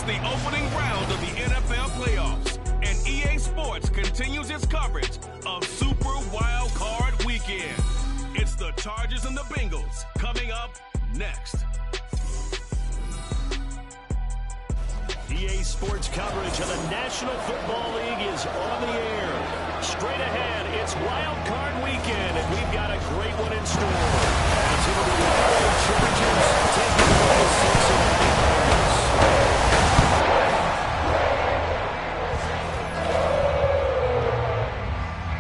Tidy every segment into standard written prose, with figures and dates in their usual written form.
It's the opening round of the NFL playoffs, and EA Sports continues its coverage of Super Wild Card Weekend. It's the Chargers and the Bengals coming up next. EA Sports coverage of the National Football League is on the air. Straight ahead, it's Wild Card Weekend, and we've got a great one in store. As it'll be the LA Chargers taking on the Cincinnati Bengals.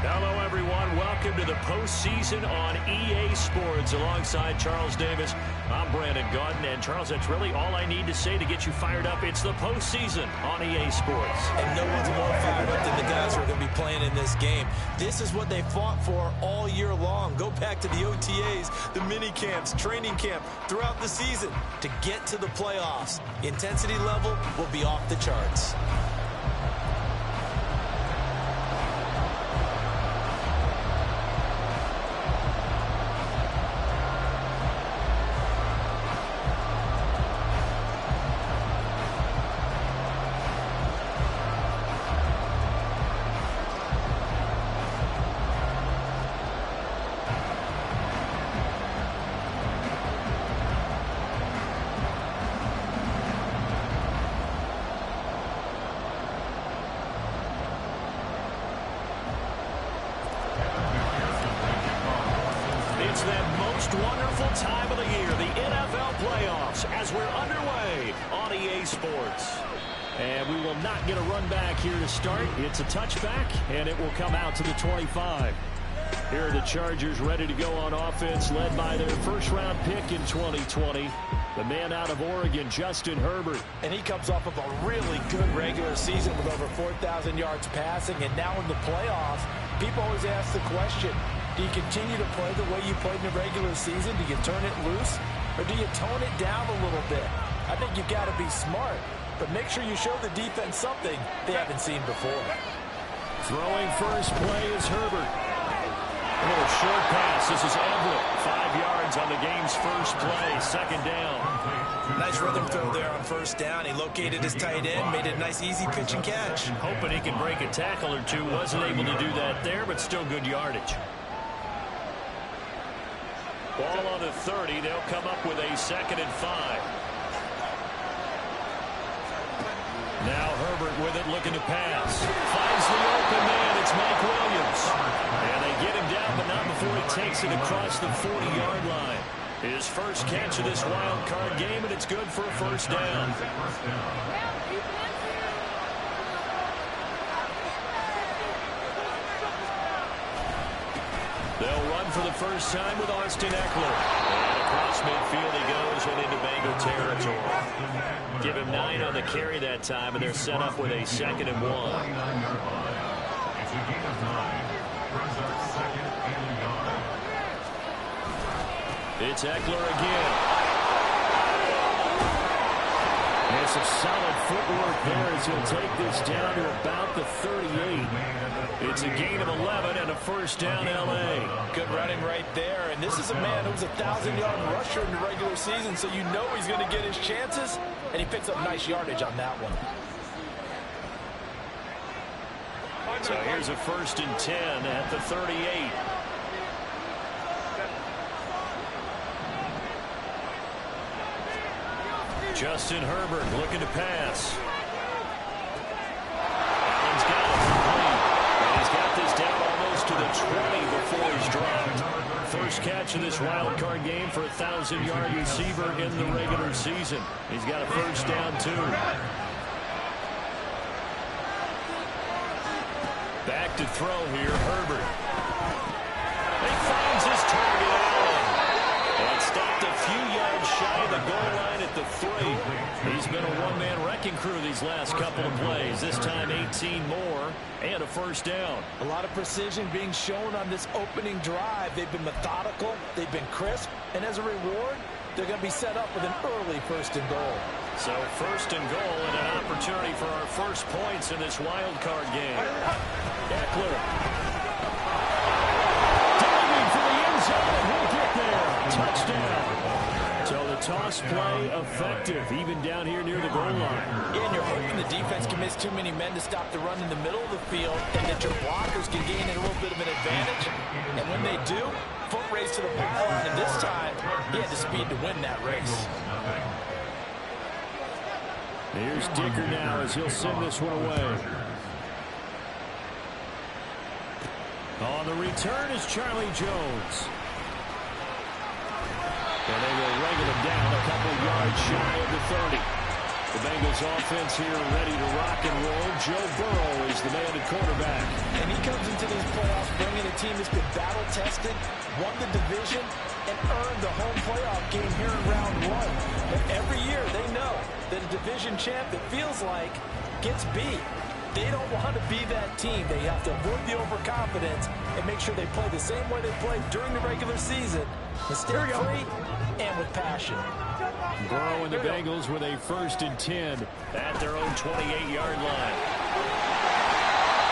Hello, everyone. Welcome to the postseason on EA Sports. Alongside Charles Davis, I'm Brandon Gaudin. And Charles, that's really all I need to say to get you fired up. It's the postseason on EA Sports. And no one's more fired up than the guys who are going to be playing in this game. This is what they fought for all year long. Go back to the OTAs, the mini camps, training camp, throughout the season to get to the playoffs. Intensity level will be off the charts. It's that most wonderful time of the year, the NFL playoffs, as we're underway on EA Sports. And we will not get a run back here to start. It's a touchback, and it will come out to the 25. Here are the Chargers ready to go on offense, led by their first-round pick in 2020, the man out of Oregon, Justin Herbert. And he comes off of a really good regular season with over 4,000 yards passing. And now in the playoffs, people always ask the question, do you continue to play the way you played in the regular season? Do you turn it loose? Or do you tone it down a little bit? I think you've got to be smart, but make sure you show the defense something they haven't seen before. Throwing first play is Herbert. A little short pass. This is Everett. 5 yards on the game's first play. Second down. Nice rhythm throw there on first down. He located his tight end, made it a nice, easy pitch and catch. Hoping he can break a tackle or two. Wasn't able to do that there, but still good yardage. Ball on the 30. They'll come up with a 2nd and 5. Now Herbert with it, looking to pass. Finds the open man. It's Mike Williams. And they get him down, but not before he takes it across the 40-yard line. His first catch of this wild card game, and it's good for a first down. They'll run for the first time with Austin Eckler. And across midfield he goes and into Bengal territory. Give him 9 on the carry that time, and they're set up with a 2nd and 1. It's Eckler again. And some solid footwork there as he'll take this down to about the 38. It's a gain of 11 and a first down, L.A. Good running right there. And this is a man who was a 1,000-yard rusher in the regular season, so you know he's going to get his chances, and he picks up nice yardage on that one. So here's a 1st and 10 at the 38. Justin Herbert looking to pass. Allen's got it complete. And he's got this down almost to the 20 before he's dropped. First catch of this wild card game for a 1,000-yard receiver in the regular season. He's got a first down, too. Back to throw here, Herbert. He finds his target, Allen. And stopped a few yards shy of the goal line at the 3. He's been a one-man wrecking crew these last couple of plays. This time 18 more and a first down. A lot of precision being shown on this opening drive. They've been methodical, they've been crisp, and as a reward, they're going to be set up with an early 1st and goal. So 1st and goal and an opportunity for our first points in this wild card game. Eckler. Diving for the end zone, and he'll get there. Touchdown. So the toss play effective, even down here near the goal line. And you're the defense can miss too many men to stop the run in the middle of the field, and that your blockers can gain a little bit of an advantage. And when they do, foot race to the pylon, and this time, he had the speed to win that race. Here's Dicker now as he'll send this one away. On the return is Charlie Jones. And they will wrangle him down a couple yards shy of the 30. The Bengals offense here ready to rock and roll. Joe Burrow is the man at quarterback. And he comes into these playoffs bringing a team that's been battle-tested, won the division, and earned the home playoff game here in round one. But every year they know that a division champ, it feels like, gets beat. They don't want to be that team. They have to avoid the overconfidence and make sure they play the same way they played during the regular season, mistake-free and with passion. Burrow and the Bengals with a 1st and 10 at their own 28-yard line.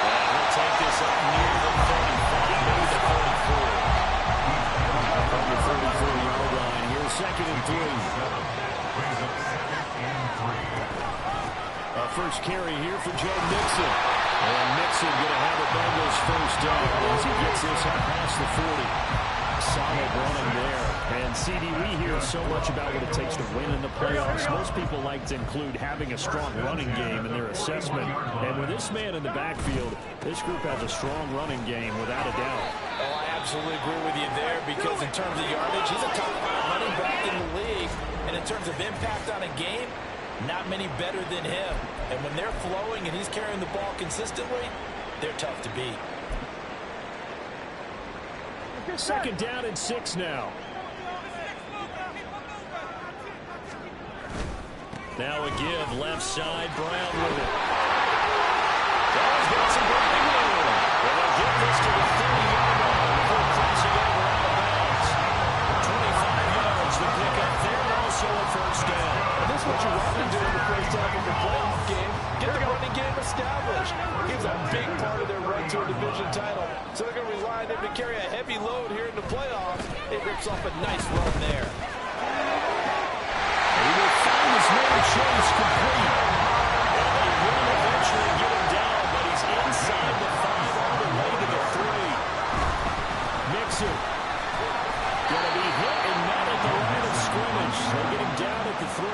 And he'll take this up near the 35, maybe the 34. From the 34-yard line, here's 2nd and 3. First carry here for Joe Mixon. And Mixon going to have the Bengals 1st down as he gets this out past the 40. Solid running there. And CD, we hear so much about what it takes to win in the playoffs. Most people like to include having a strong running game in their assessment. And with this man in the backfield, this group has a strong running game without a doubt. Oh, I absolutely agree with you there because in terms of yardage, he's a top 5 running back in the league. And in terms of impact on a game, not many better than him. And when they're flowing and he's carrying the ball consistently, they're tough to beat. 2nd down and 6 now. Now a give, left side, Brown with it. Brown's got some breathing room. And they'll get this to the 30-yard line before crossing over out of bounds. 25 yards, the pickup there, also a 1st down. And this is what you want to do in the first half of the playoff game. Get the running game established. He's a big part of their run to a division title. So they're going to rely on him to carry a heavy load here in the playoffs. It rips off a nice run there. He will find his man Chase complete. And they will eventually get him down, but he's inside the 5 all the way to the 3. Mixon going to be hit and not at the line of scrimmage. They'll get him down at the 3.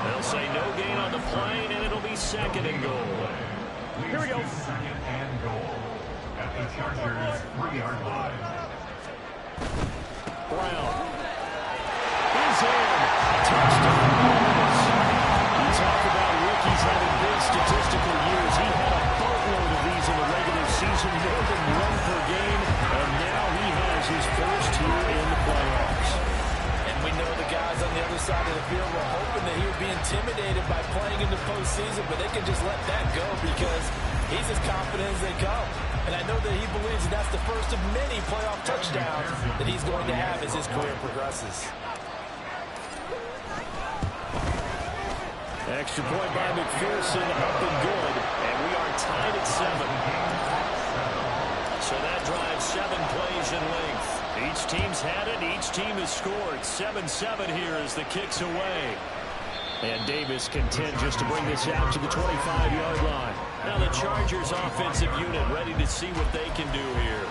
They'll say no gain on the play, and it'll be 2nd and goal. Here we go. 2nd and goal at the Chargers 3-yard line. Brown is in. Touchdown. You talk about rookies having big statistical years. He had a boatload of these in the regular season, more than 1 per game, and now he has his 1st here in the playoffs. And we know the guys on the other side of the field were hoping that he would be intimidated by playing in the postseason, but they can just let that go because he's as confident as they come. And I know that he believes that that's the first of many playoff touchdowns that he's going to have as his career progresses. Extra point by McPherson, up and good, and we are tied at 7. So that drives 7 plays in length. Each team's had it, each team has scored. 7-7 here as the kick's away. And Davis content just to bring this out to the 25-yard line. Now the Chargers offensive unit ready to see what they can do here.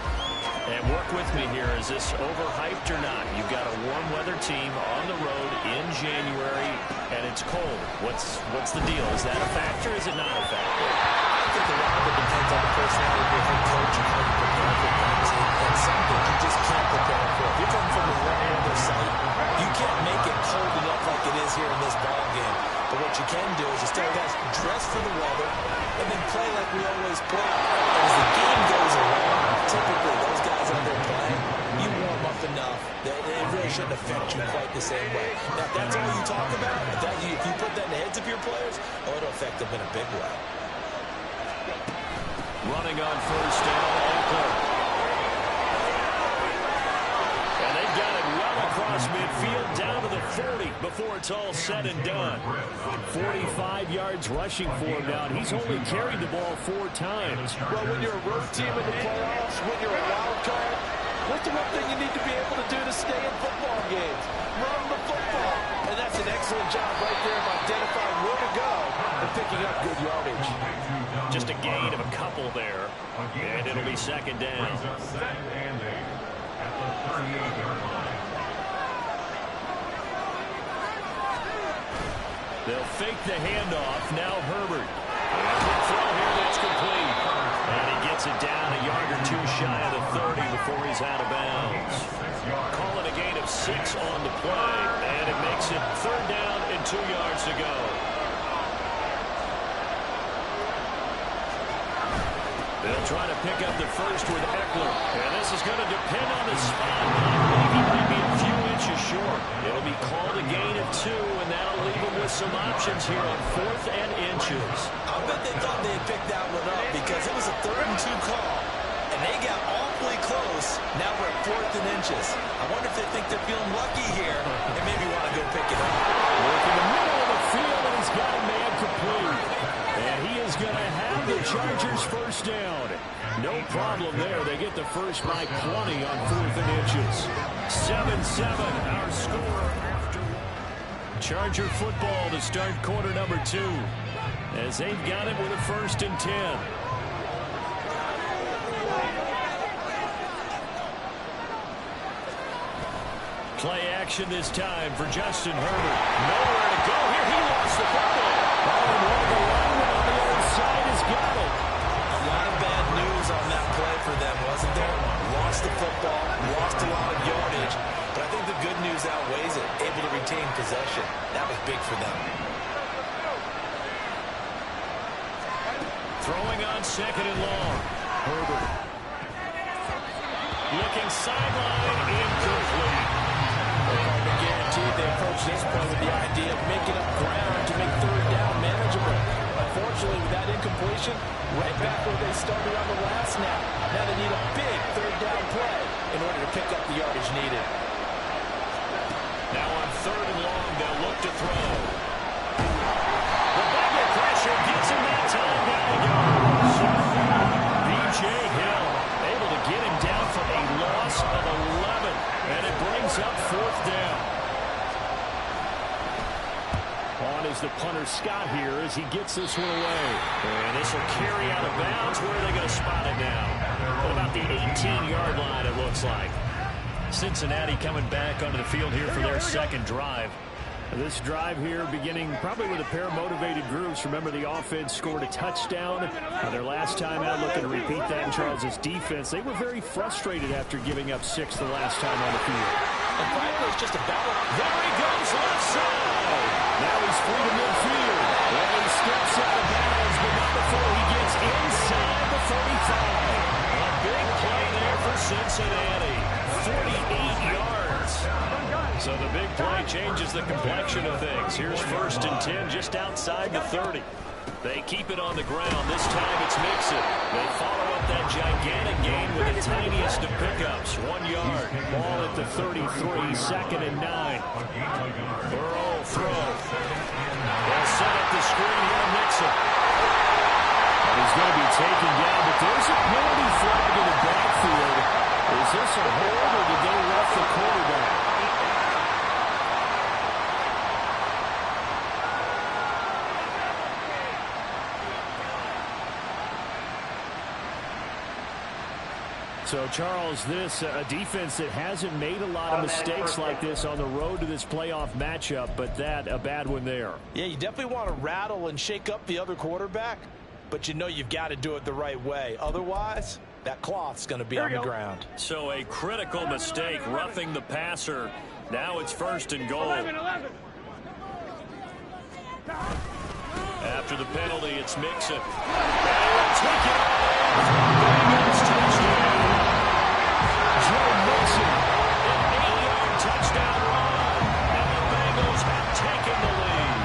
And work with me here. Is this overhyped or not? You've got a warm weather team on the road in January, and it's cold. What's the deal? Is that a factor or is it not a factor? I think a lot of it depends on the personality of your head coach and how you prepare for things. And some things you just can't prepare for. If you're coming from a warm weather site, you can't make it cold enough like it is here in this ball game. But what you can do is just tell guys, dress for the weather, and then play like we always play. And as the game goes along, typically those guys out there playing, you warm up enough that it really shouldn't affect you quite the same way. Now, if that's all you talk about, if you put that in the heads of your players, it'll affect them in a big way. Running on 1st down, Eckler. And they've got it well across midfield, down to the 40 before it's all said and done. 45 yards rushing for him now, and he's only carried the ball 4 times. Well, when you're a road team in the playoffs, when you're a wild card, what's the one thing you need to be able to do to stay in football games? Run the football. And that's an excellent job right there of identifying where to go and pick picking up good yardage. Just a gain of a couple there. And it'll be second down. Second and 8 at the 38-yard line. They'll fake the handoff. Now Herbert. And the throw here that's complete. And he gets it down a yard or two shy of the 30 before he's out of bounds. Call it a gain of 6 on the play. And it makes it third down and 2 yards to go. They'll try to pick up the first with Eckler. And this is going to depend on the spot. I believe he might be a few inches short. It'll be called a gain of 2, and that'll leave him with some options here on 4th and inches. I bet they thought they had picked that one up because it was a 3rd and 2 call. And they got awfully close. Now we're at 4th and inches. I wonder if they think they're feeling lucky here and maybe want to go pick it up. Work in the middle of the field, and he's got a man complete. And he is going to have the Chargers first down. No problem there. They get the first by 20 on 4th and inches. 7-7, our score after Charger football to start quarter number 2. As they've got it with a 1st and 10. Play action this time for Justin Herbert. Nowhere to go here. He lost the football. Oh, and one of the linemen on the other side has got it. A lot of bad news on that play for them, wasn't there? Lost the football, lost a lot of yardage, but I think the good news outweighs it. Able to retain possession. That was big for them. Throwing on 2nd and long. Herbert. Looking sideline, incomplete. Guaranteed they approach this point with the idea of making up ground to make 3rd down manageable. Unfortunately, with that incompletion, right back where they started on the last snap. Now they need a big 3rd down play in order to pick up the yardage needed. Now on 3rd and long, they'll look to throw. The bigger pressure gets him that time down the yards. B.J. Hill able to get him down for a loss of 11, and it brings up 4th down. On is the punter Scott here as he gets this one away. And this will carry out of bounds. Where are they going to spot it now? At about the 18-yard line, it looks like. Cincinnati coming back onto the field here for their 2nd drive. This drive here beginning probably with a pair of motivated groups. Remember, the offense scored a touchdown. Their last time out, looking to repeat that in Charles' defense. They were very frustrated after giving up 6 the last time on the field. And finally, it's just a battle. There he goes, left side. Now he's free to midfield. And he steps out of bounds, but not before he gets inside the 45. A big play there for Cincinnati. 48 yards. So the big play changes the complexion of things. Here's 1st and 10 just outside the 30. They keep it on the ground. This time it's Mixon. They follow up that gigantic gain with the tiniest of pickups. 1 yard. Ball at the 33. 2nd and 9. Burrow throw. They'll set up the screen here. Mixon. And he's going to be taken down, but there's a penalty flag in the backfield. Is this a hold or did they rough the quarterback? So, Charles, this a defense that hasn't made a lot of mistakes like this on the road to this playoff matchup, but that a bad one there. Yeah, you definitely want to rattle and shake up the other quarterback, but you know you've got to do it the right way. Otherwise, that cloth's going to be on the ground. So a critical mistake, roughing the passer. Now it's 1st and goal. 11. After the penalty, it's Mixon. Take it Bengals touchdown. Joe Mixon, an 8-yard touchdown run, and the Bengals have taken the lead.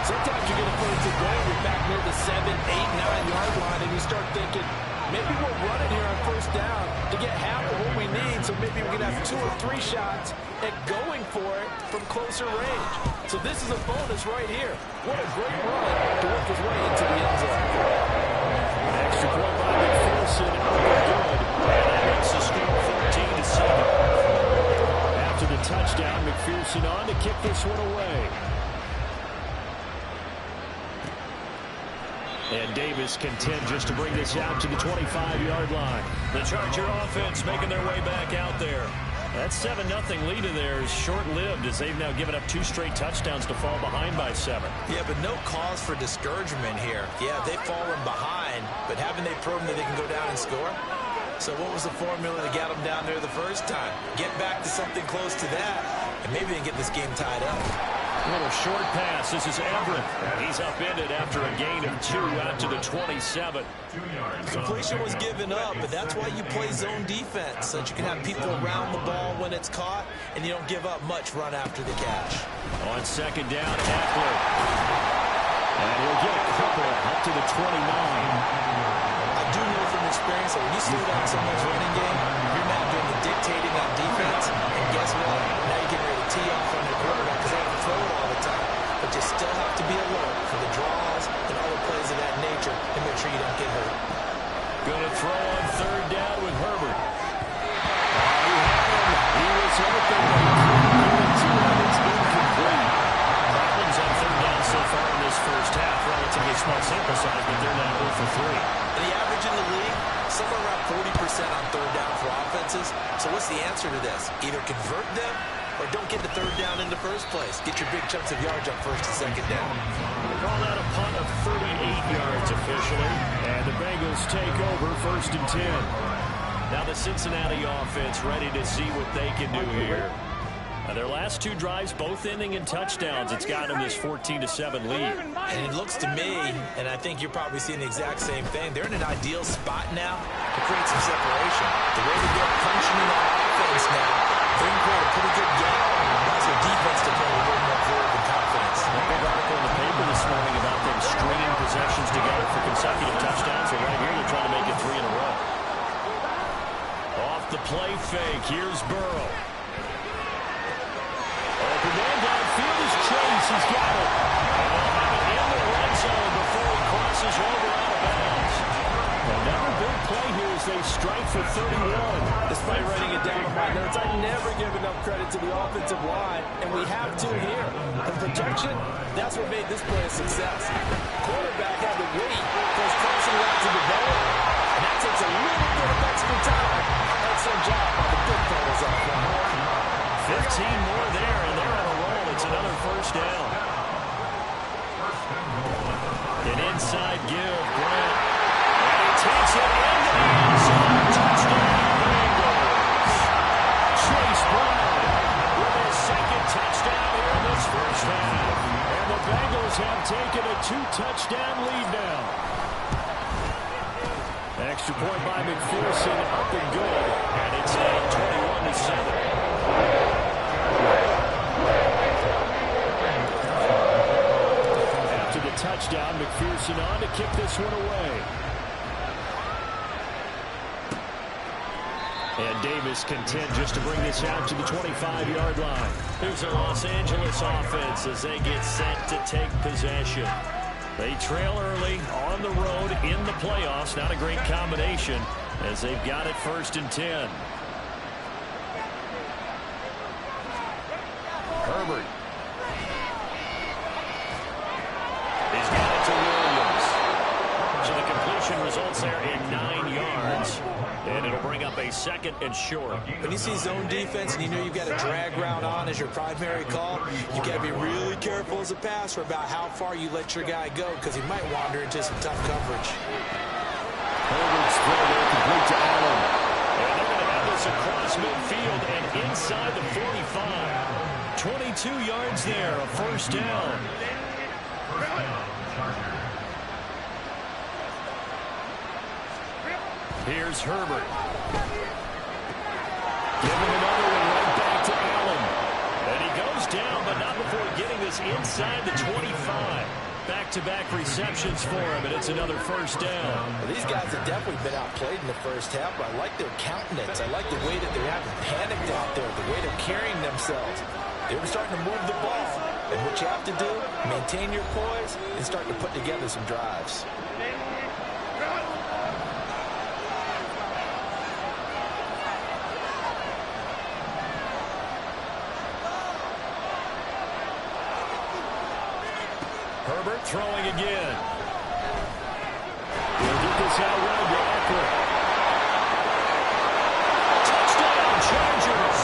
Sometimes you get a 1st and goal, you're back near the 7, 8, 9-yard line, and you start thinking, maybe we'll run it here on 1st down to get half of what we need, so maybe we can have 2 or 3 shots at going for it from closer range. So this is a bonus right here. What a great run to work his way into the end zone. Extra point by McPherson, good. And that makes the score 14-7. After the touchdown, McPherson on to kick this one away. And Davis content just to bring this out to the 25-yard line. The Charger offense making their way back out there. That 7-0 lead of theirs is short-lived as they've now given up 2 straight touchdowns to fall behind by 7. Yeah, but no cause for discouragement here. Yeah, they've fallen behind, but haven't they proven that they can go down and score? So what was the formula that got them down there the first time? Get back to something close to that, and maybe they can get this game tied up. A little short pass. This is Everett. He's upended after a gain of 2 out to the 27. Completion was given up, but that's why you play zone defense, so that you can have people around the ball when it's caught, and you don't give up much run after the catch. On second down, Eckler. And he'll get a couple up to the 29. I do know from experience that when you slow down someone's running game, you're now doing the dictating on defense, and guess what? Now you're getting ready to tee off on your quarterback because they have to throw it all the time. But you still have to be alert for the draws and other plays of that nature and make sure you don't get hurt. Going to throw on third down with Herbert. He was open. It's incomplete. Problems on third down so far in this first half. Relatively small sample size, but they're now 0 for 3. The average in the league, somewhere around 40% on third down for offenses. So what's the answer to this? Either convert them or don't get the third down in the first place. Get your big chunks of yards up first and second down. They call that a punt of 38 yards officially. And the Bengals take over 1st and 10. Now the Cincinnati offense ready to see what they can do here. Their last 2 drives, both ending in touchdowns. It's got them this 14-7 lead. And it looks to me, and I think you're probably seeing the exact same thing, they're in an ideal spot now to create some separation. The way they get punching in that offense now, they can create a pretty good gap. Allows their defense to play with a little more forward and confidence. A big article in the paper this morning about them stringing possessions together for consecutive touchdowns. So right here, they're trying to make it 3 in a row. Off the play fake, here's Burrow. Open man downfield is Chase. He's got it. And they'll have it in the red zone before he crosses over out of bounds. Another big play here as they strike for 31. Despite writing it down on my notes, I never give enough credit to the offensive line, and we have to here. The protection, that's what made this play a success. Quarterback had to wait for his crossing route to develop, and that takes a little bit of extra time. Excellent job by the big fellas up front. 15 more there, and they're on a roll. It's another first down. An inside give, Grant. And he takes it into the end zone. Touchdown, Bengals. Chase Brown with his 2nd touchdown here in this first half. And the Bengals have taken a 2-touchdown lead now. Extra point by McPherson, up and good. And it's now 21-7. After the touchdown, McPherson on to kick this one away. And Davis content just to bring this out to the 25-yard line. Here's a Los Angeles offense as they get set to take possession. They trail early on the road in the playoffs. Not a great combination as they've got it 1st and 10. Herbert. He's got it to Williams. So the completion results there in 9 yards. And it'll bring up a 2nd and short. When you see zone defense and you know you've got a drag route on as your primary call, you've got to be really careful as a passer about how far you let your guy go because he might wander into some tough coverage. Herbert's throw there complete to Allen. And they're going to have this across midfield and inside the 45. 22 yards there, a first down. Here's Herbert. Give him another one right back to Allen. And he goes down, but not before getting this inside the 25. Back-to-back receptions for him, and it's another first down. Well, these guys have definitely been outplayed in the first half, but I like their countenance. I like the way that they haven't panicked out there, the way they're carrying themselves. They're starting to move the ball. And what you have to do, maintain your poise and start to put together some drives. Herbert throwing again. It's out wide to Eckler. Touchdown, Chargers.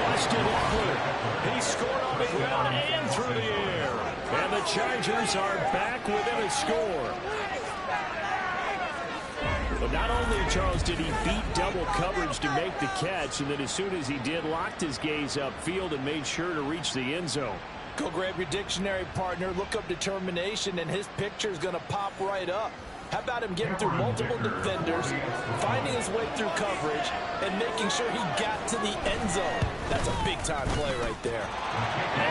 Austin Eckler. He scored on the ground and through the air. And the Chargers are back within a score. But not only, Charles, did he beat double coverage to make the catch, and then as soon as he did, locked his gaze upfield and made sure to reach the end zone. Go grab your dictionary, partner. Look up determination, and his picture is going to pop right up. How about him getting through multiple defenders, finding his way through coverage, and making sure he got to the end zone? That's a big-time play right there.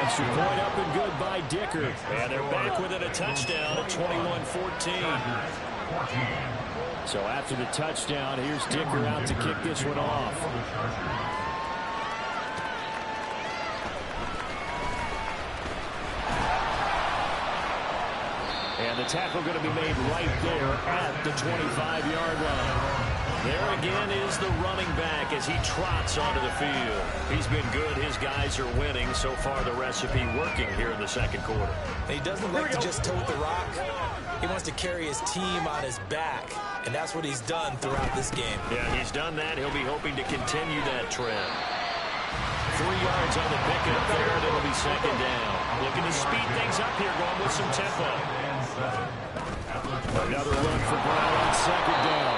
Extra point up and good by Dicker. And they're back within a touchdown at 21-14. So after the touchdown, here's Dicker out to kick this one off. And the tackle going to be made right there at the 25-yard line. There again is the running back as he trots onto the field. He's been good. His guys are winning. So far, the recipe working here in the second quarter. He doesn't like to just tote the rock. He wants to carry his team on his back, and that's what he's done throughout this game. Yeah, he's done that. He'll be hoping to continue that trend. 3 yards on the pickup there, and it'll be second down. Looking to speed things up here, going with some tempo. Another run for Brown on second down.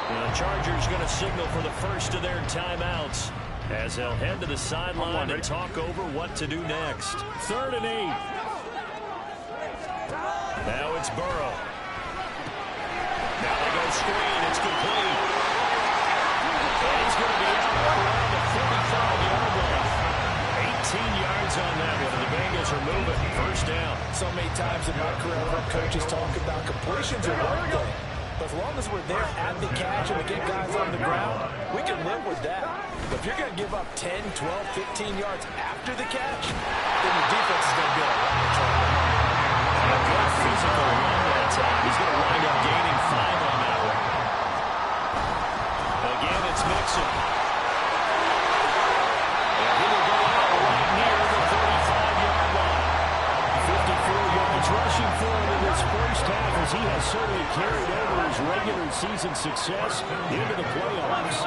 And the Chargers going to signal for the first of their timeouts as they'll head to the sideline and talk over what to do next. 3rd and 8. Now it's Burrow. Now they go screen. It's complete. And he's going to be out around the 45-yard line. 18 yards on that one, and the Bengals are moving. First down. So many times in my career, I've heard coaches talk about completions are one thing. But as long as we're there at the catch and we get guys on the ground, we can live with that. But if you're going to give up 10, 12, 15 yards after the catch, then your defense is going to be able to run the trouble. A good physical run that time. He's going to wind up gaining 5 on that one. Again, it's Mixon. And he will go out right near the 35-yard line. 54 yards rushing for him in this first half as he has certainly carried over his regular season success into the playoffs.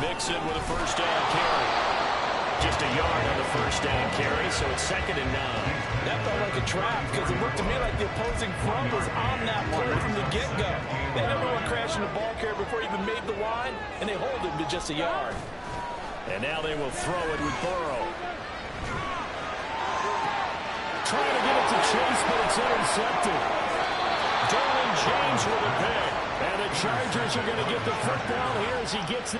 Mixon with a first down carry. Just a yard on the first down carry, so it's 2nd and 9. That felt like a trap because it looked to me like the opposing front was on that play from the get-go. They had everyone crashing the ball carrier before he even made the line, and they hold him to just a yard. And now they will throw it with Burrow. Trying to get it to Chase, but it's intercepted. Derwin James with a pick. And the Chargers are going to get the football here as he gets it.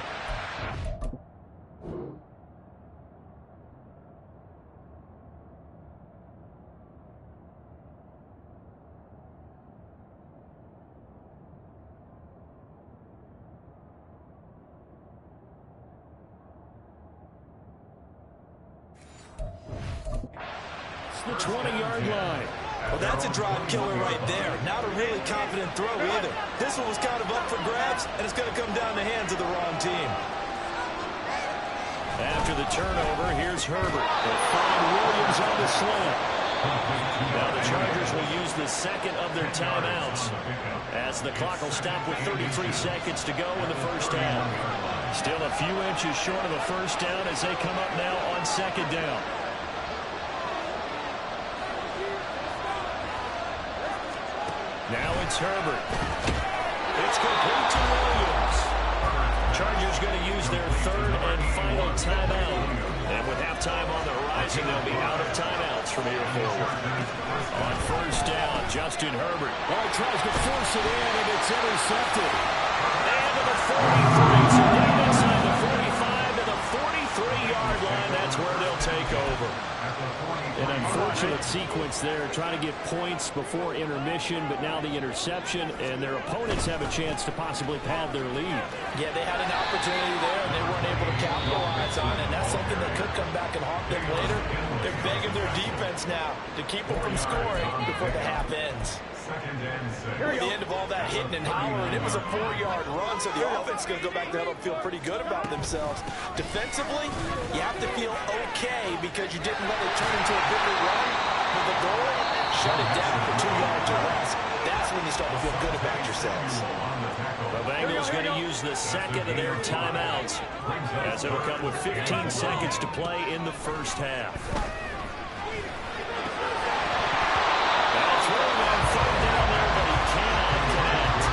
The 20-yard line. Well, that's a drive killer right there. Not a really confident throw either. This one was kind of up for grabs, and it's going to come down the hands of the wrong team. After the turnover, here's Herbert. They'll find Williams on the slant. Now the Chargers will use the second of their timeouts as the clock will stop with 33 seconds to go in the first half. Still a few inches short of a first down as they come up now on second down. Now it's Herbert. It's complete to Williams. Chargers going to use their 3rd and final timeout. And with halftime on the horizon, they'll be out of timeouts from here forward. On first down, Justin Herbert. Oh, he tries to force it in, and it's intercepted. And to the 43. So down inside the 45 to the 43-yard line. That's where they'll take over. An unfortunate sequence there, trying to get points before intermission, but now the interception, and their opponents have a chance to possibly pad their lead. Yeah, they had an opportunity there, and they weren't able to capitalize on it, and that's something that could come back and haunt them later. They're begging their defense now to keep them from scoring before the half ends. At the end of all that hitting and hollering, it was a 4-yard run, so the offense is going to go back to huddle and feel pretty good about themselves. Defensively, you have to feel okay because you didn't let it turn into a bigger run. But the goal, shut it down for 2 yards duress, that's when you start to feel good about yourselves. The Bengals going to use the second of their timeouts as it'll come with 15 seconds to play in the first half. That's really on third down there, but he cannot connect.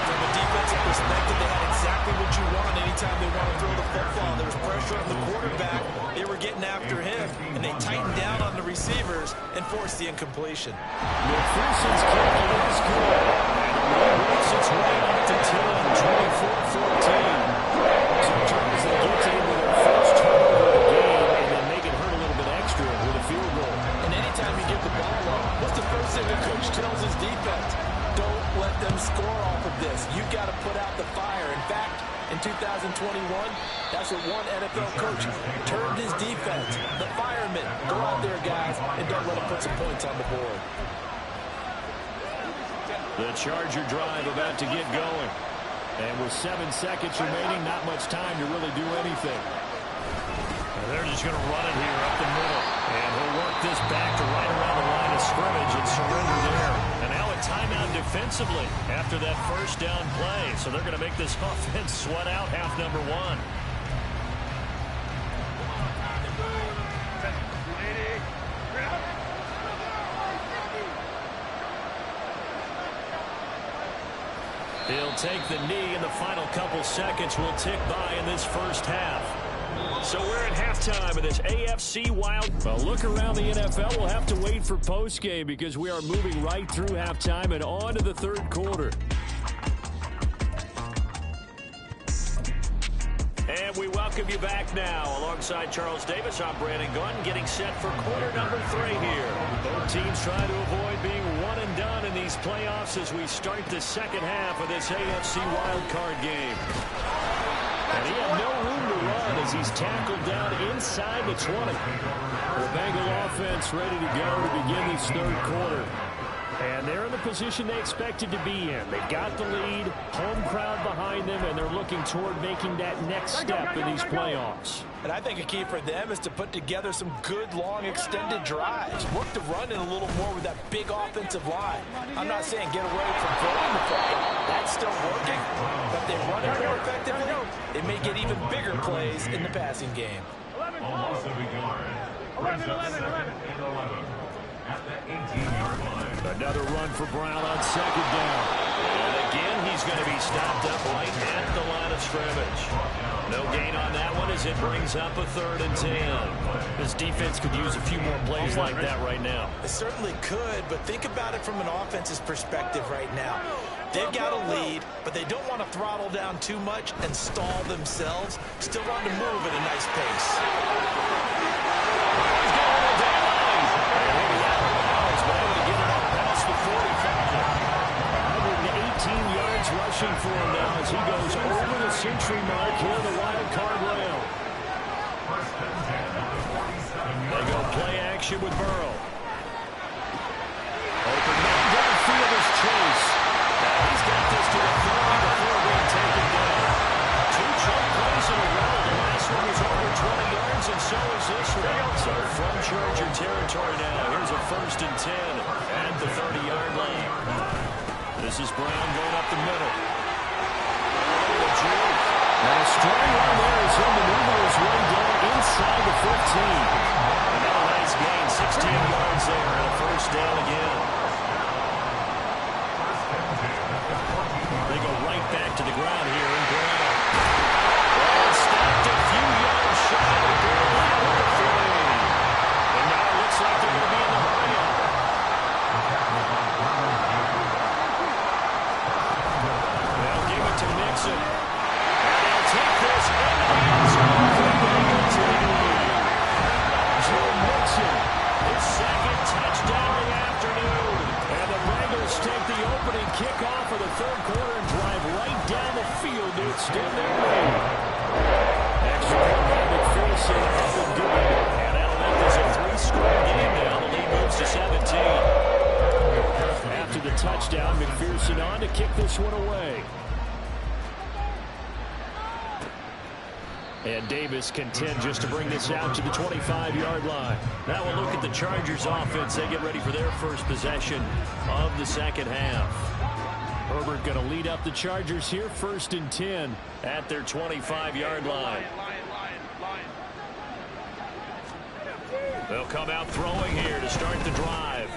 From a defensive perspective, they had exactly what you want anytime they want to throw the football. There was pressure on the quarterback. They were getting after him, and they tightened down on the receivers and forced the incompletion. McPherson's kick is good. And the lead its way up to 10, 24-14. So Charles, they get to their first turnover of the game and then make it hurt a little bit extra with a field goal. And anytime you give the ball up, what's the first thing the coach tells his defense? Don't let them score off of this. You got to put out the fire. In fact, in 2021, that's what one NFL coach turned his defense. The firemen, go out there, guys, and don't let them put some points on the board. The Charger drive about to get going. And with 7 seconds remaining, not much time to really do anything. And they're just going to run it here up the middle. And he'll work this back to right around the line of scrimmage and surrender there. And now a timeout defensively after that first down play. So they're going to make this offense sweat out half number one. He'll take the knee, and the final couple seconds will tick by in this first half. So we're at halftime of this AFC Wild. Well, look around the NFL. We'll have to wait for postgame because we are moving right through halftime and on to the third quarter. And we welcome you back now. Alongside Charles Davis, I'm Brandon Gunn, getting set for quarter number 3 here. Both teams trying to avoid being one and done in these playoffs as we start the second half of this AFC wildcard game. And he had no room to run as he's tackled down inside the 20. The Bengal offense ready to go to begin this third quarter. And they're in the position they expected to be in. They've got the lead, home crowd behind them, and they're looking toward making that next step in these playoffs. And I think a key for them is to put together some good, long, extended drives. Work the run in a little more with that big offensive line. I'm not saying get away from throwing the football. That's still working. But they run it more effectively, they may get even bigger plays in the passing game. 11. At the 18-yard line. Another run for Brown on second down. And again, he's going to be stopped up right at the line of scrimmage. No gain on that one as it brings up a 3rd and 10. This defense could use a few more plays like that right now. It certainly could, but think about it from an offense's perspective right now. They've got a lead, but they don't want to throttle down too much and stall themselves. Still want to move at a nice pace. Rushing for him now as he goes over the century mark here in the wild card round. They go play action with Burrow. Open man downfield is Chase. Now he's got this to the 30 before being taken down. 2 jump plays in a row. The last one was over 20 yards, and so is this one. So from Charger territory now, here's a 1st and 10 at the 30-yard line. This is Brown going up the middle. And a strong run there as he'll maneuver his way down inside the 15. And now a nice gain, 16 yards there, and a 1st down again. They go right back to the ground here in Brown. And stopped a few yards shy of the goal line with the 3. And now it looks like they're going to be in the hurry-up. They'll give it to Mixon. Take this into the end zone for Joe Mixon, his 2nd touchdown of the afternoon. And the Bengals take the opening kickoff of the 3rd quarter and drive right down the field to extend their lead. Extra point by McPherson up and good. And that'll make this a 3-score game now. The lead moves to 17. After the touchdown, McPherson on to kick this one away. And Davis content just to bring this out to the 25-yard line. Now we'll look at the Chargers offense. They get ready for their first possession of the second half. Herbert going to lead up the Chargers here, 1st and 10 at their 25-yard line. They'll come out throwing here to start the drive.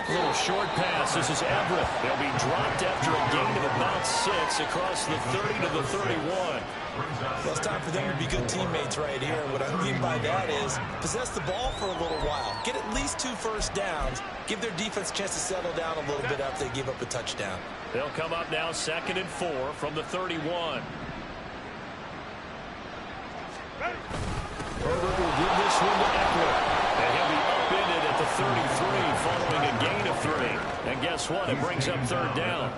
A little short pass. This is Everett. They'll be dropped after a gain of about 6 across the 30 to the 31. Well, it's time for them to be good teammates right here. And what I mean by that is possess the ball for a little while. Get at least 2 first downs. Give their defense a chance to settle down a little bit after they give up a touchdown. They'll come up now 2nd and 4 from the 31. Herbert will give this one to Eckler. And he'll be upended at the 33 following a gain of 3. And guess what? It brings up 3rd down.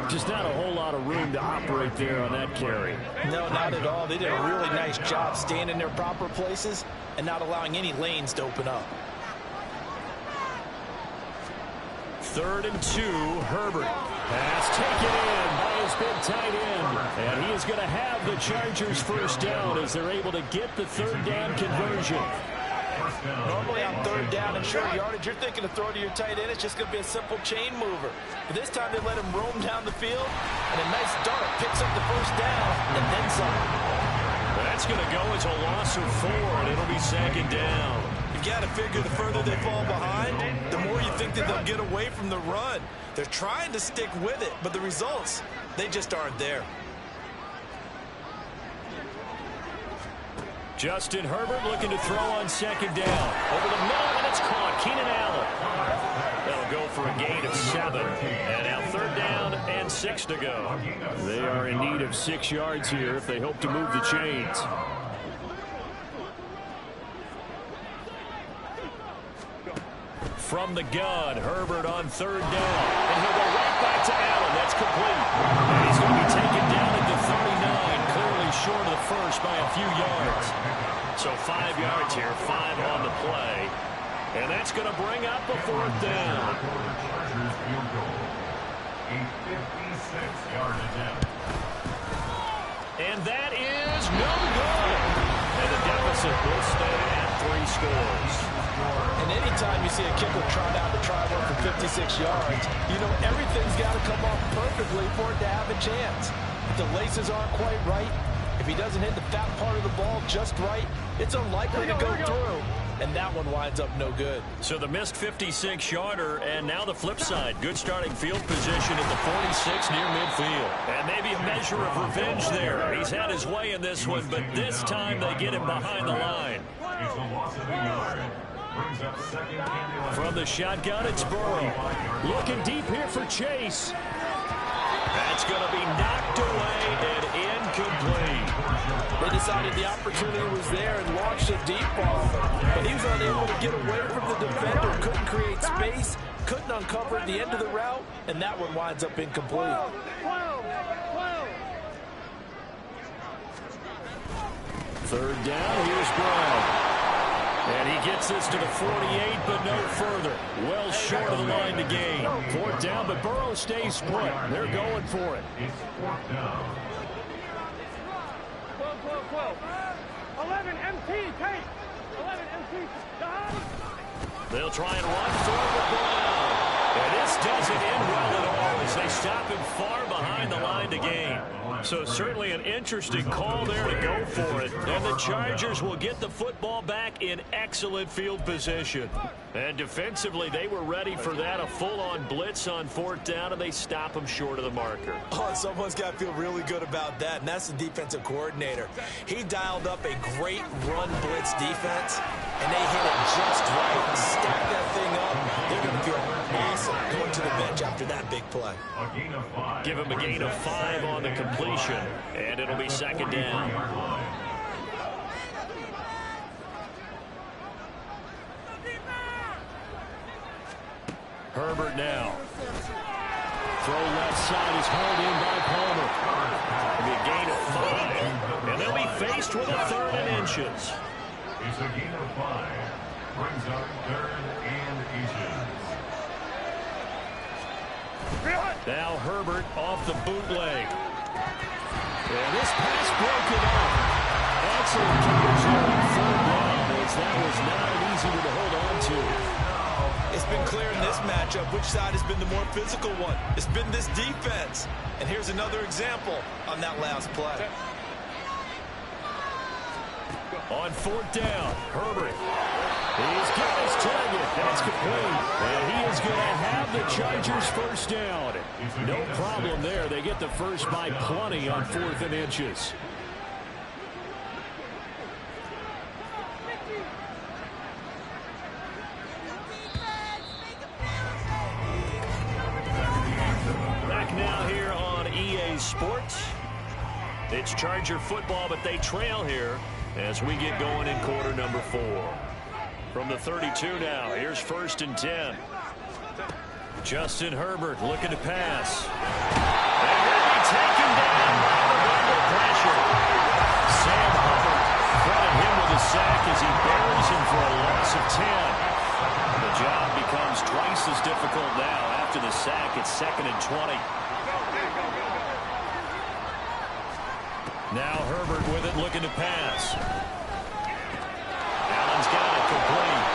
Just not a whole lot of room to operate there on that carry. No, not at all. They did a really nice job staying in their proper places and not allowing any lanes to open up. 3rd and 2, Herbert. Pass taken in by his big tight end. And he is going to have the Chargers first down as they're able to get the 3rd down conversion. Normally on 3rd down and short yardage, you're thinking to throw to your tight end. It's just going to be a simple chain mover. But this time they let him roam down the field, and a nice dart picks up the first down and then some. That's going to go as a loss of 4, and it'll be 2nd down. You've got to figure the further they fall behind, the more you think that they'll get away from the run. They're trying to stick with it, but the results, they just aren't there. Justin Herbert looking to throw on 2nd down. Over the middle, and it's caught. Keenan Allen. They'll go for a gain of 7. And now 3rd down and 6 to go. They are in need of 6 yards here if they hope to move the chains. From the gun, Herbert on 3rd down. And he'll go right back to Allen. That's complete. And he's going to be taken down at the 39, clearly short of the first by a few yards. So 5 yards here, 5 on the play. And that's going to bring up a 4th down. And that is no good. And the deficit will stay at 3 scores. And anytime you see a kicker trot out to try one for 56 yards, you know everything's got to come off perfectly for it to have a chance. If the laces aren't quite right, if he doesn't hit the fat part of the ball just right, it's unlikely to go through. And that one winds up no good. So the missed 56-yarder, and now the flip side. Good starting field position at the 46 near midfield. And maybe a measure of revenge there. He's had his way in this one, but this time they get him behind the line. It's a loss of a yard. Brings up 2nd and 11. From the shotgun, it's Burrow. Looking deep here for Chase. That's going to be knocked away and incomplete. They decided the opportunity was there and launched a deep ball. But he was unable to get away from the defender. Couldn't create space. Couldn't uncover at the end of the route. And that one winds up incomplete. 3rd down, here's Brown. And he gets this to the 48, but no further. Well short of the line to gain. 4th down, but Burrow stays put. They're going for it. It's 4th down. 12. 11 MT, take. 11 MT, die. They'll try and run through the Brown. And this doesn't end well at all as they stop him far behind the line to gain. So certainly an interesting call there to go for it. And the Chargers will get the football back in excellent field position. And defensively, they were ready for that, a full-on blitz on 4th down, and they stop him short of the marker. Oh, and someone's got to feel really good about that, and that's the defensive coordinator. He dialed up a great run blitz defense, and they hit it just right. Stack that thing up. They're going to feel awesome going to the bench after that big play. A gain of 5. Give him a gain of 5 on the completion, and it'll be 2nd down. Herbert now. Throw left side is hauled in by Palmer. It'll be a gain of 5, and they'll be faced with a 3rd and inches. It's a gain of 5. Brings up 3rd and inches. Now Herbert off the bootleg. And this pass broken up. excellent coverage there on third down, as that was not an easy one to hold on to. It's been clear in this matchup which side has been the more physical one. It's been this defense. And here's another example on that last play. On fourth down, Herbert. He's got his target. That's complete. And he is going to have the Chargers first down. No problem there. They get the first by plenty on 4th and inches. Back now here on EA Sports. It's Charger football, but they trail here as we get going in quarter number 4. From the 32 now, here's 1st and 10. Justin Herbert looking to pass. And he'll be taken down by the Bengal pressure. Sam Hubbard fronted him with a sack as he buries him for a loss of 10. The job becomes twice as difficult now. After the sack, it's 2nd and 20. Now Herbert with it, looking to pass. Allen's got it complete.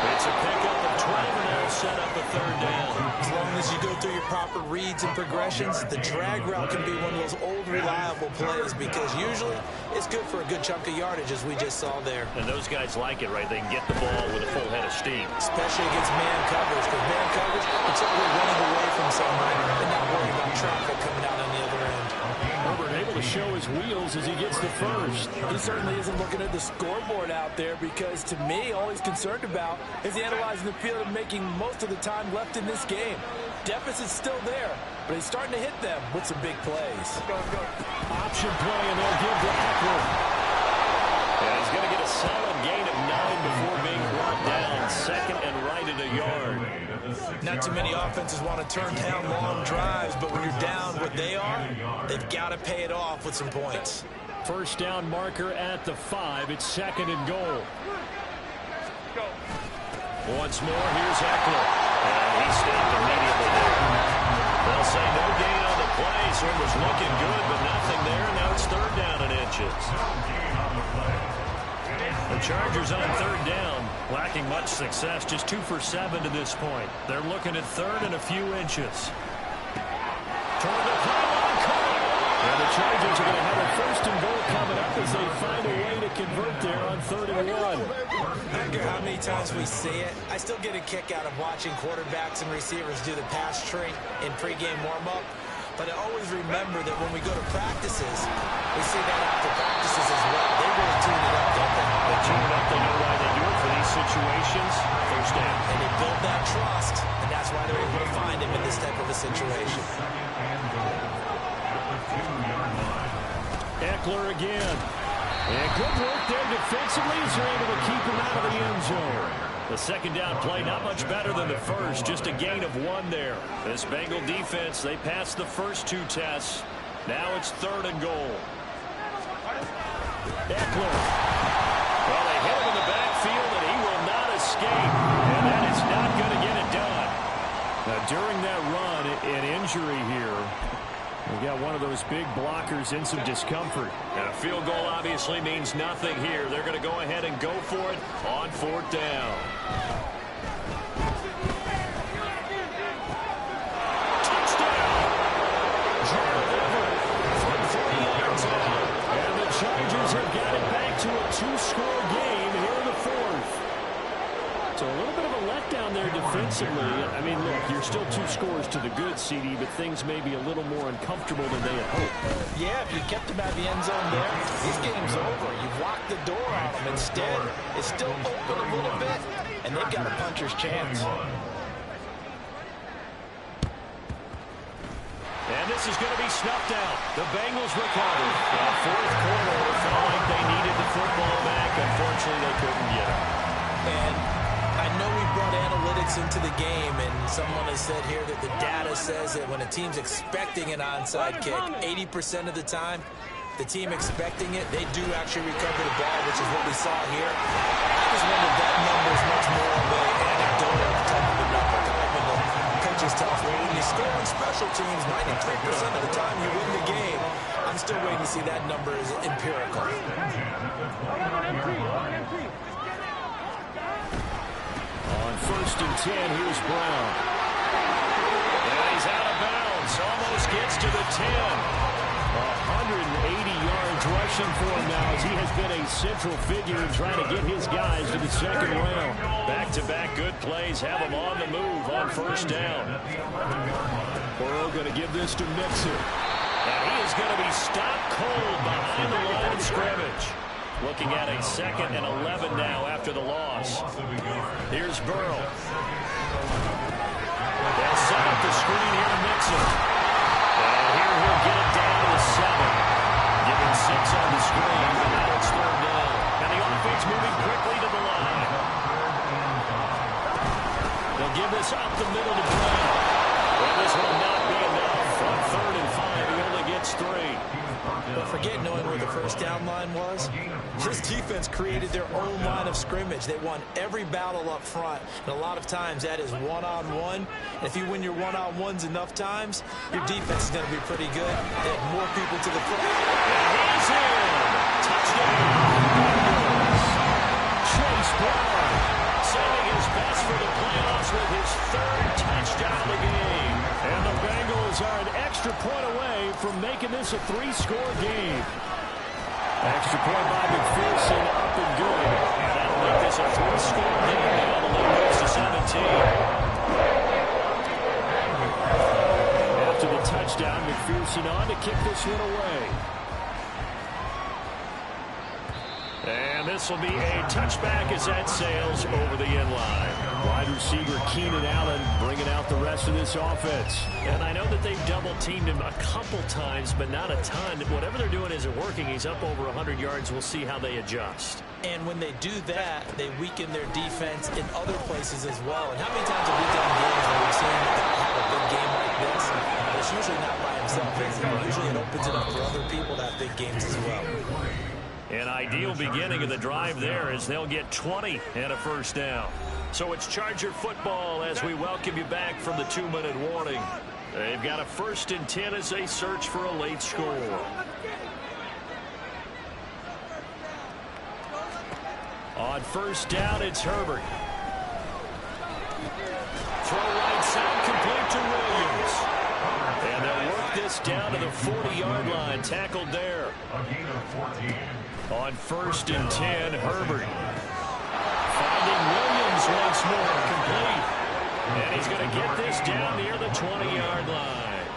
It's a pickup of 12, and they'll set up a 3rd down. As long as you go through your proper reads and progressions, the drag route can be one of those old, reliable plays because usually it's good for a good chunk of yardage, as we just saw there. And those guys like it, right? They can get the ball with a full head of steam. Especially against man coverage, because man coverage, it's only running away from someone and not worrying about traffic coming out on the other end. Herbert able to show his wheels as he gets the first. He certainly isn't looking at the scoreboard out there because, to me, all he's concerned about is analyzing the field and making most of the time left in this game. Deficit's still there, but he's starting to hit them with some big plays. Option play, and they'll give to Eckler. And he's going to get a solid gain of 9 before being brought down. 2nd and right at a yard. Not too many offenses want to turn down long drives, but when you're down what they are, they've got to pay it off with some points. First down marker at the 5. It's 2nd and goal. Once more, here's Eckler. And he stopped immediately there. They'll say no gain on the play, so it was looking good, but nothing there. Now it's 3rd down and inches. The Chargers on 3rd down, lacking much success, just 2 for 7 to this point. They're looking at 3rd and a few inches. Toward the pylon coming. And the Chargers are going to have a 1st and goal coming up as they find a way to convert there on 3rd and 1. I don't care how many times we see it, I still get a kick out of watching quarterbacks and receivers do the pass tree in pregame warm-up. But I always remember that when we go to practices, we see that after practices as well. They really tune it up, don't they? They tune it up. They know why they do it for these situations. 1st down. And they build that trust, and that's why they're able to find him in this type of a situation. Eckler again. And good work there defensively as they're able to keep him out of the end zone. The 2nd down play not much better than the first, just a gain of 1 there. This Bengal defense, they passed the first 2 tests. Now it's 3rd and goal. Eckler. Well, they hit him in the backfield, and he will not escape. And that is not going to get it done. Now, during that run, an injury here. We got one of those big blockers in some discomfort. And a field goal obviously means nothing here. They're going to go ahead and go for it on 4th down. Touchdown! Jordan Everett from 40 yards out. And the Chargers have got it back to a 2-score game here in the 4th. So a little bit of a letdown there defensively. I mean, look, you're still 2 scores to the good, CD, but things may be a little more uncomfortable than they had hoped. Yeah, if you kept him out of the end zone there, this game's over. You've locked the door on him. Instead, it's still open a little bit, and they've got a puncher's chance. And this is going to be snuffed out. The Bengals recover. The 4th quarter, it felt like they needed the football back. Unfortunately, they couldn't get it. And I know we brought analytics into the game, and someone has said here that the data says that when a team's expecting an onside kick, 80% of the time, the team expecting it, they do actually recover the ball, which is what we saw here. I just wonder if that number is much more of an anecdotal type of a number. Kind of when the coaches tell us, well, when you score on special teams, 93% of the time you win the game. I'm still waiting to see that number as empirical. 11 MT, 11 MT. On 1st and 10, here's Brown. And he's out of bounds. Almost gets to the 10. 180 yards rushing for him now as he has been a central figure in trying to get his guys to the second round. Back-to-back good plays have him on the move on 1st down. Burrow going to give this to Mixon. And he is going to be stopped cold behind the line of scrimmage. Looking at a 2nd and 11 now after the loss. Here's Burrow. They'll set up the screen here to Mixon. And here he'll get it down to the 7. Giving 6 on the screen, and now it's 3rd down. And the offense moving quickly to the line. They'll give this up the middle to Brown. Well, this will not be enough. On 3rd and 5, he only gets 3. But forget knowing where the 1st down line was. This defense created their own line of scrimmage. They won every battle up front. And a lot of times that is one-on-one. If you win your one-on-ones enough times, your defense is going to be pretty good. They have more people to the front. And he's in. Touchdown. Chase Brown saving his best for the playoffs with his 3rd touchdown of the game. And the Bengals are an extra point away from making this a 3-score game. Extra point by McPherson, up and good. And that'll make this a 3-score game now. The lead goes to 17. After the touchdown, McPherson on to kick this one away. And this will be a touchback as that sails over the end line. Wide receiver Keenan Allen bringing out the rest of this offense. And I know that they've double-teamed him a couple times, but not a ton. Whatever they're doing isn't working. He's up over 100 yards. We'll see how they adjust. And when they do that, they weaken their defense in other places as well. And how many times have we done games where we've seen a guy have a good game like this? It's usually not by himself, is it? Usually it opens it up for other people to have big games as well. An ideal beginning of the drive there as they'll get 20 and a 1st down. So it's Charger football as we welcome you back from the 2-minute warning. They've got a 1st and 10 as they search for a late score. On 1st down, it's Herbert. Throw right side, complete to Williams. And they'll work this down to the 40-yard line, tackled there. On 1st and 10, Herbert. Finding Williams once more, complete. And he's going to get this down near the 20-yard line.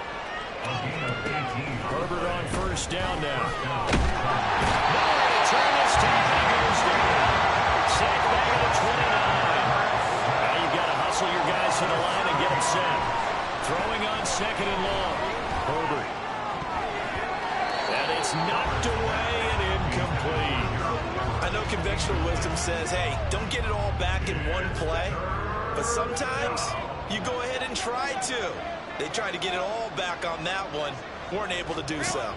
Herbert on 1st down now. No return this time, he goes down. Sack back at the 29. Now you've got to hustle your guys to the line and get them set. Throwing on 2nd and long. Herbert. And it's knocked away and incomplete. I know conventional wisdom says, hey, don't get it all back in one play. But sometimes you go ahead and try to. They tried to get it all back on that one. Weren't able to do so.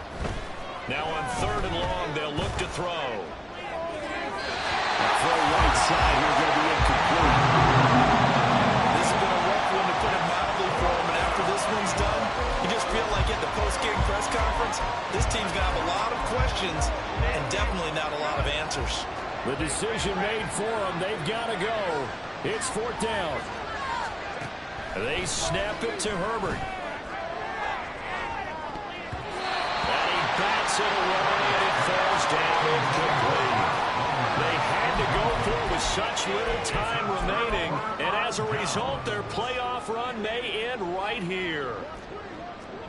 Now on 3rd and long, they'll look to throw. Throw right side here, going to be incomplete. This has been a rough one to put it mildly for him, and after this one's done, you just feel like at the post-game press conference, this team's going to have a lot of questions and definitely not a lot of answers. The decision made for them. They've got to go. It's 4th down. They snap it to Herbert. And he bats it away, and it falls down incomplete. They had to go for it with such little time remaining, and as a result, their playoff run may end right here.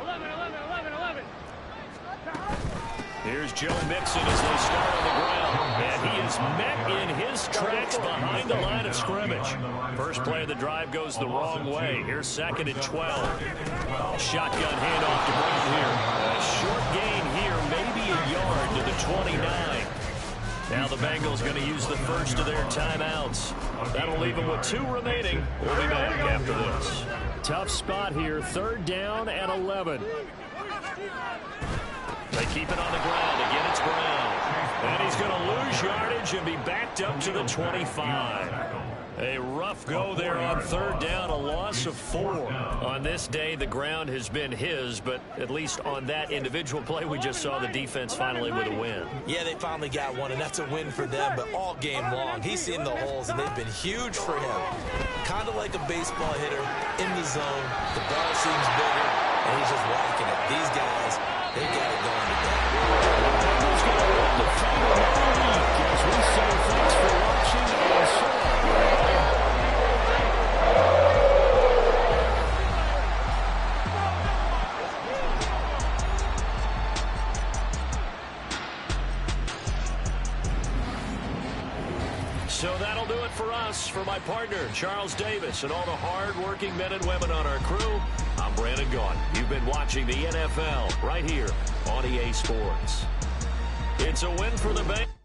11, 11, 11, 11. Here's Joe Mixon as they start on the ground, and he is met in his tracks behind the line of scrimmage. First play of the drive goes the wrong way. Here's 2nd and 12. Shotgun handoff to Brown here. A short gain here, maybe a yard to the 29. Now the Bengals going to use the first of their timeouts. That'll leave them with 2 remaining. We'll be back after this. Tough spot here, 3rd down and 11. They keep it on the ground. Again, it's Brown. And he's going to lose yardage and be backed up to the 25. A rough go there on third down, a loss of 4. On this day, the ground has been his, but at least on that individual play, we just saw the defense finally with a win. Yeah, they finally got one, and that's a win for them, but all game long, he's seen the holes, and they've been huge for him. Kind of like a baseball hitter in the zone. The ball seems bigger, and he's just whacking it. These guys, they got it going today. Bengals going to win the final week as we say thanks for watching and so on. So that'll do it for us. For my partner, Charles Davis, and all the hard-working men and women on our crew, I'm Brandon Gaudin. You've been watching the NFL right here on EA Sports. It's a win for the Bengals.